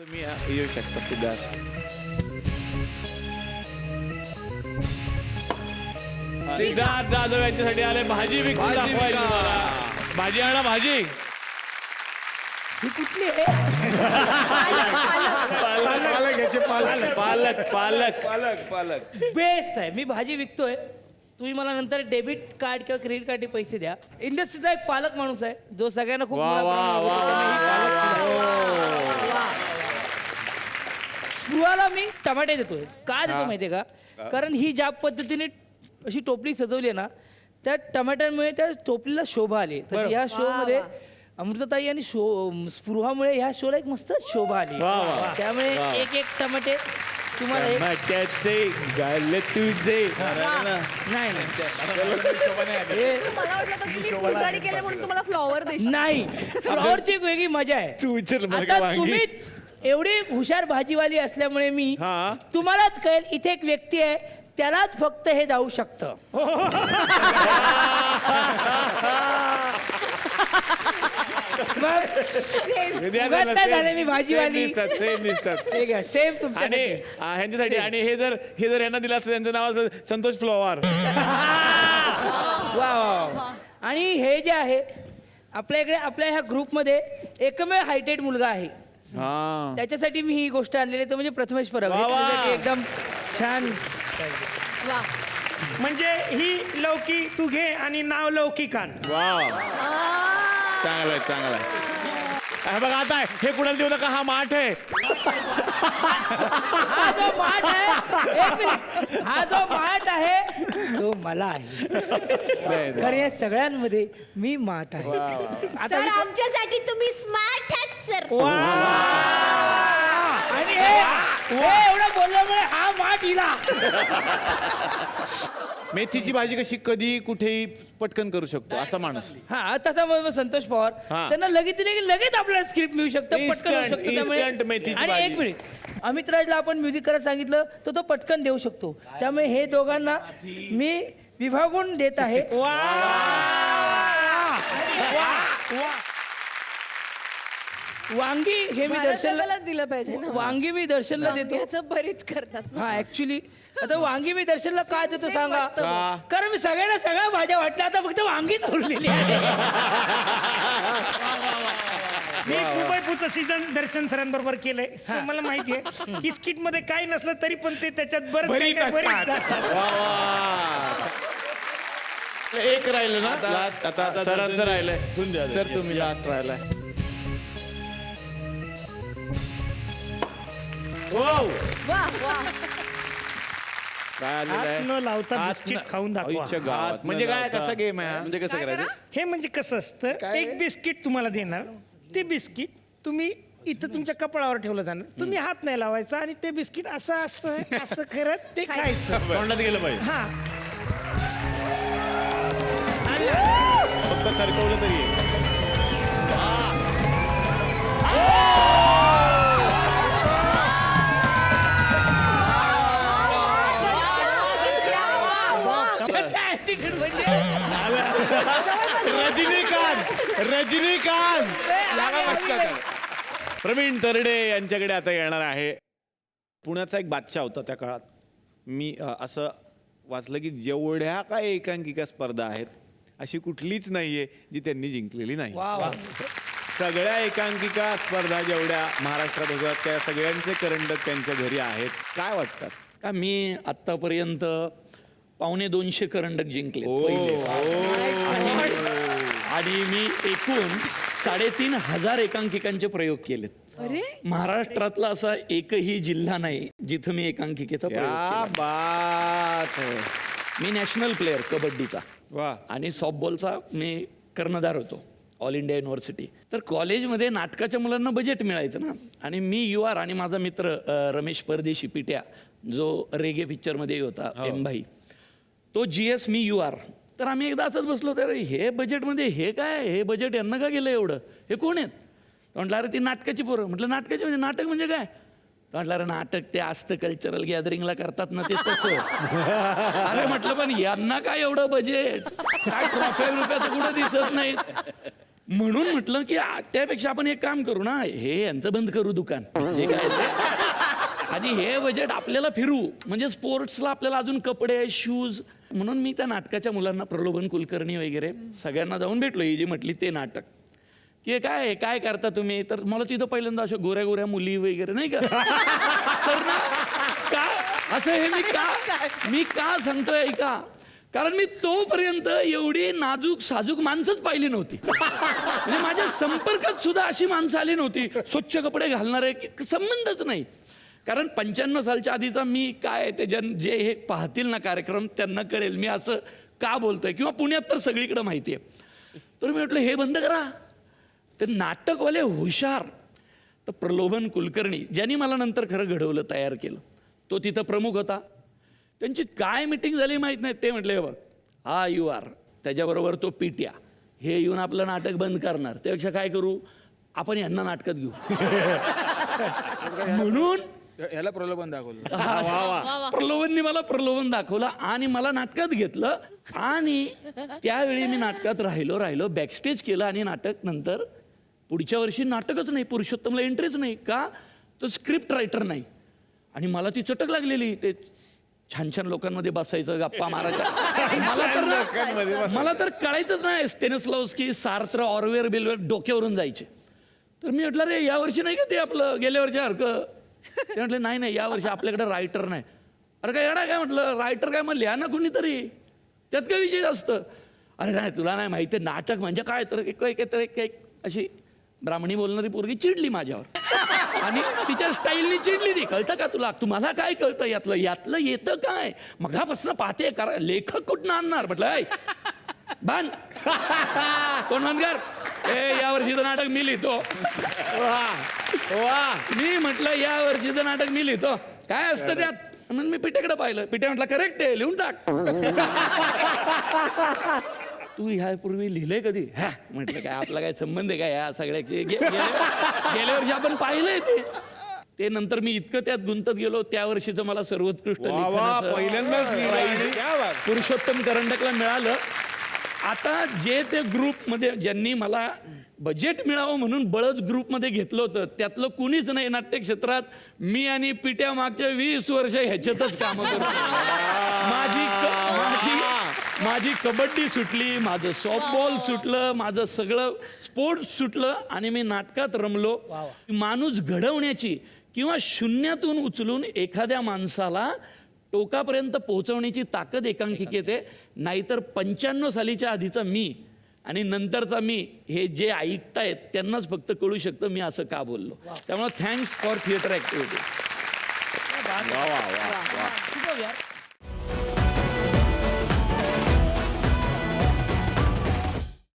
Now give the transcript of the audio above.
तुम्ही येऊ शकता सिद्धार्थ. सिद्धार्थ जाधव यांच्यासाठी आले भाजी विकून दाखवायची तुम्हाला. भाजी आणा भाजी. ही कुठली आहे? पालक पालक पालक पालक. बेस्ट आहे. मी भाजी विकतोय, तुम्ही मला नंतर डेबिट कार्ड किंवा क्रेडिट कार्डचे पैसे द्या. इंडस्ट्रीचा एक पालक माणूस आहे जो सगळ्यांना खूप वा वा वा. स्पृहाला मी टमाटे देतोय. का देतो माहितीये का? कारण ही ज्या पद्धतीने अशी टोपली सजवली आहे ना, त्या टमाट्यांमुळे त्या टोपलीला शोभा आली. तशी या शो मध्ये अमृताताई आणि स्पृहामुळे ह्या शोला एक मस्त शोभा आली. त्यामुळे एक एक टमाटे तुम्हाला एक टमाट्याचे गाल तुझे. नाही मला वाटलं होतं की मी फुलझडी केलं म्हणून तुम्हाला फ्लॉवर देशील. नाही, फ्लॉवरची एक वेगळी मजा आहे. तू विचार मला आता का वांगी? तुम्हीच एवढी हुशार भाजीवाली असल्यामुळे मी हा. तुम्हालाच कळेल इथे एक व्यक्ती आहे, त्यालाच फक्त हे जाऊ शकतं. झाले मी भाजीवाली. सेम दिसतात सेम आणि ह्यांच्यासाठी. आणि हे जर यांना दिलं असतं त्यांचं नाव असं संतोष फ्लॉवर. वा. आणि हे जे आहे आपल्या ह्या ग्रुपमध्ये एकमेव हायटेड मुलगा आहे. हा. त्याच्यासाठी मी ही गोष्ट आणलेली. तो म्हणजे प्रथमेश परब. वा वा. त्याच्यासाठी एकदम छान. वा. म्हणजे ही लौकी तू घे आणि नाव लौकिक आण. वा चांगलं आहे चांगलं आहे. बघा आता हे कुणाला देऊ नका. हा माठ आहे. हा जो माठ आहे, एक मिनिट, हा जो माठ आहे तो मला आहे. कारण या सगळ्यांमध्ये मी माठ आहे. आता सर मी- आमच्यासाठी तुम्ही स्मार्ट आहात सर. वा. आणि हे एवढं बोलल्यामुळे हा माठ हिला. मेथीची भाजी कशी कधी कुठेही पटकन करू शकतो असा माणूस. हा तसा मग संतोष पवार हा. त्यांना लगेच आपल्याला स्क्रिप्ट मिळू शकतं, पटकन होऊ शकतं. Instant मेथीची आणि भाजी. एक मिनिट, अमित राजला आपण म्युझिक करायला सांगितलं तर तो पटकन देऊ शकतो. त्यामुळे हे दोघांना मी विभागून देत आहे. वांगी हे मी दर्शनला दिलं पाहिजे ना. वांगी मी दर्शनला देतो. वांग्याचं भरीत करतात. हा ऍक्च्युली आता वांगी मी दर्शनला काय देतो Same सांगा? वाटतं का? कारण मी सगळ्यांना सगळ्या भाज्या वाटल्या, आता फक्त वांगीच उरलेली आहे. मी कुबईपूचं सीझन दर्शन सरांबरोबर केलंय. So मला माहिती आहे की स्किट मध्ये काही नसलं तरी पण ते त्याच्यात बरंच काही काही बरीच जातात. वा वा. एक राहिलं ना लास्ट. आता सरांचं राहिलंय. सर तुम्ही लास्ट राहिलाय. वा वा. काय आलेलं हात आहे? न लावता हात बिस्किट न- खाऊन दाखवा. आईच्या गावात. म्हणजे काय कसा गेम आहे हा? म्हणजे कसं करायचं? हे म्हणजे कसं असतं, एक बिस्किट तुम्हाला देणार. ते बिस्किट तुम्ही इथं तुमच्या कपाळावर ठेवलं जाणार. तुम्ही हात नाही लावायचा आणि ते बिस्किट असं असं असं करत ते खायचं. तोंडात गेलं पाहिजे. हा. फक्त सरकवलं तरी आहे. त्याचा attitude म्हणजे रजनीकांत प्रवीण तरडे यांच्याकडे आता येणार आहे. पुण्याचा एक बादशाह होता त्या काळात. मी असं वाचलं की जेवढ्या काय एकांकिका स्पर्धा आहेत अशी कुठलीच नाहीये जी त्यांनी जिंकलेली नाही. सगळ्या एकांकिका स्पर्धा जेवढ्या महाराष्ट्रात होतात त्या सगळ्यांचे करंडक त्यांच्या घरी आहेत. काय वाटतात? का मी आत्तापर्यंत 250 करंडक जिंकले आणि मी एकूण 3,500 एकांकिकांचे प्रयोग केलेत. अरे महाराष्ट्रातला असा एकही जिल्हा नाही जिथं मी एकांकिकेचा प्रयोग क्या केला. बात है. मी नॅशनल प्लेअर कबड्डीचा वा. आणि सॉफ्टबॉलचा मी कर्णधार होतो ऑल इंडिया युनिव्हर्सिटी. तर कॉलेजमध्ये नाटकाच्या मुलांना बजेट मिळायचं ना. आणि मी UR आणि माझा मित्र रमेश परदेशी पिट्या जो रेगे पिक्चरमध्ये होता एमभाई, तो GS मी UR. तर आम्ही एकदा असंच बसलो, तर हे बजेटमध्ये हे काय, हे बजेट यांना का गेलं एवढं, हे कोण आहेत? म्हटलं अरे ती नाटकाची पोरं. म्हटलं नाटकाची म्हणजे नाटक म्हणजे काय? म्हटलं अरे नाटक ते असतं कल्चरल गॅदरिंगला करतात ना ते तसं. अरे म्हटलं पण यांना काय एवढं बजेट, काय ट्रॉफी रुपया तर कुठं दिसत नाहीत. म्हणून म्हटलं की त्यापेक्षा आपण एक काम करू ना, हे यांचं बंद करू दुकान जे काय ते. आणि हे बजेट आपल्याला फिरू, म्हणजे स्पोर्ट्सला आपल्याला अजून कपडे शूज. म्हणून मी त्या नाटकाच्या मुलांना, प्रलोभन कुलकर्णी वगैरे सगळ्यांना जाऊन भेटलो. ही जी म्हटली ते नाटक की काय करता तुम्ही, तर मला तिथं पहिल्यांदा अशा गोऱ्या गोऱ्या मुली वगैरे नाही का तर ना, का असं हे मी का सांगतोय ऐका, कारण मी तोपर्यंत एवढी नाजूक साजूक माणसंच पाहिली नव्हती. म्हणजे माझ्या संपर्कात सुद्धा अशी माणसं आली नव्हती स्वच्छ कपडे घालणारे, संबंधच नाही. कारण 95 सालच्या आधीचा मी काय ते जे हे पाहतील ना कार्यक्रम त्यांना कळेल मी असं का बोलतोय, किंवा पुण्यात तर सगळीकडे माहिती आहे. तर मी म्हटलं हे बंद करा. ते नाटकवाले हुशार, तर प्रलोभन कुलकर्णी ज्यांनी मला नंतर खरं घडवलं, तयार केलं, तो तिथं प्रमुख होता. त्यांची काय मिटिंग झाली माहीत नाही. ते म्हटले बघ हा यू आर, त्याच्याबरोबर तो पिट्या, हे येऊन आपलं नाटक बंद करणार, त्यापेक्षा काय करू आपण यांना नाटकात घेऊ. म्हणून याला प्रलोभन दाखवलं. प्रलोभननी मला प्रलोभन दाखवलं आणि मला नाटकात घेतलं. आणि त्यावेळी मी नाटकात राहिलो बॅकस्टेज केलं. आणि नाटक नंतर पुढच्या वर्षी नाटकच नाही, पुरुषोत्तमला एंट्रीच नाही. का, तो स्क्रिप्ट रायटर नाही. आणि मला ती चटक लागलेली, ते छान छान लोकांमध्ये बसायचं, गप्पा मारायच्या. मला तर कळायचंच नाही. स्टेनिस्लावस्की, सार्त्र, ऑरवेल, बिलवेल डोक्यावरून जायचे. तर मी म्हटलं रे यावर्षी नाही का ते आपलं गेल्या वर्षीसारखं. ते म्हटलं नाही यावर्षी आपल्याकडे रायटर नाही. अरे काय येणार काय, म्हटलं रायटर काय, मग लिहा ना कुणीतरी, त्यात काय विषय असतं. अरे नाही तुला नाही माहिती नाटक म्हणजे काय, तर एक अशी ब्राह्मणी बोलणारी पोरगी चिडली माझ्यावर आणि तिच्या स्टाईलनी चिडली. ती कळतं का तुला, तुम्हाला काय कळतं यातलं येतं काय, मगापासून पाहते करा, लेखक कुठनं आणणार. म्हटलं ऐ बांध कोण बंदकर, या वर्षीचं नाटक मी लिहितो. मी म्हटलं या वर्षीचं नाटक मी लिहितो, काय असतं त्यात. म्हणून मी पिठेकडे पाहिलं. पिठे म्हटलं करेक्ट आहे, लिहून टाक. तू ह्यापूर्वी लिहिलंय कधी. हा म्हटलं काय आपला काय संबंध आहे काय या सगळ्या, गेल्या वर्षी आपण पाहिलंय ते नंतर मी इतकं त्यात गुंतत गेलो. त्या वर्षीचं मला सर्वोत्कृष्ट पहिल्यांदाच पुरुषोत्तम करंडकला मिळालं. आता जे ते ग्रुपमध्ये ज्यांनी मला बजेट मिळावं म्हणून बळच ग्रुपमध्ये घेतलं होतं, त्यातलं कुणीच नाही नाट्यक्षेत्रात. मी आणि पिट्या मागच्या 20 वर्ष ह्याच्यातच कामं करतो. माझी कबड्डी सुटली, माझं सॉफ्टबॉल सुटलं, माझं सगळं स्पोर्ट्स सुटलं आणि मी नाटकात रमलो. माणूस घडवण्याची किंवा शून्यातून उचलून एखाद्या माणसाला टोकापर्यंत पोहोचवण्याची ताकद एकांकिकेत आहे. नाहीतर 95 सालीच्या आधीचा मी आणि नंतरचा मी, हे जे ऐकतायत त्यांनाच फक्त कळू शकतं मी असं का बोललो. त्यामुळे थँक्स फॉर थिएटर ॲक्टिव्हिटी.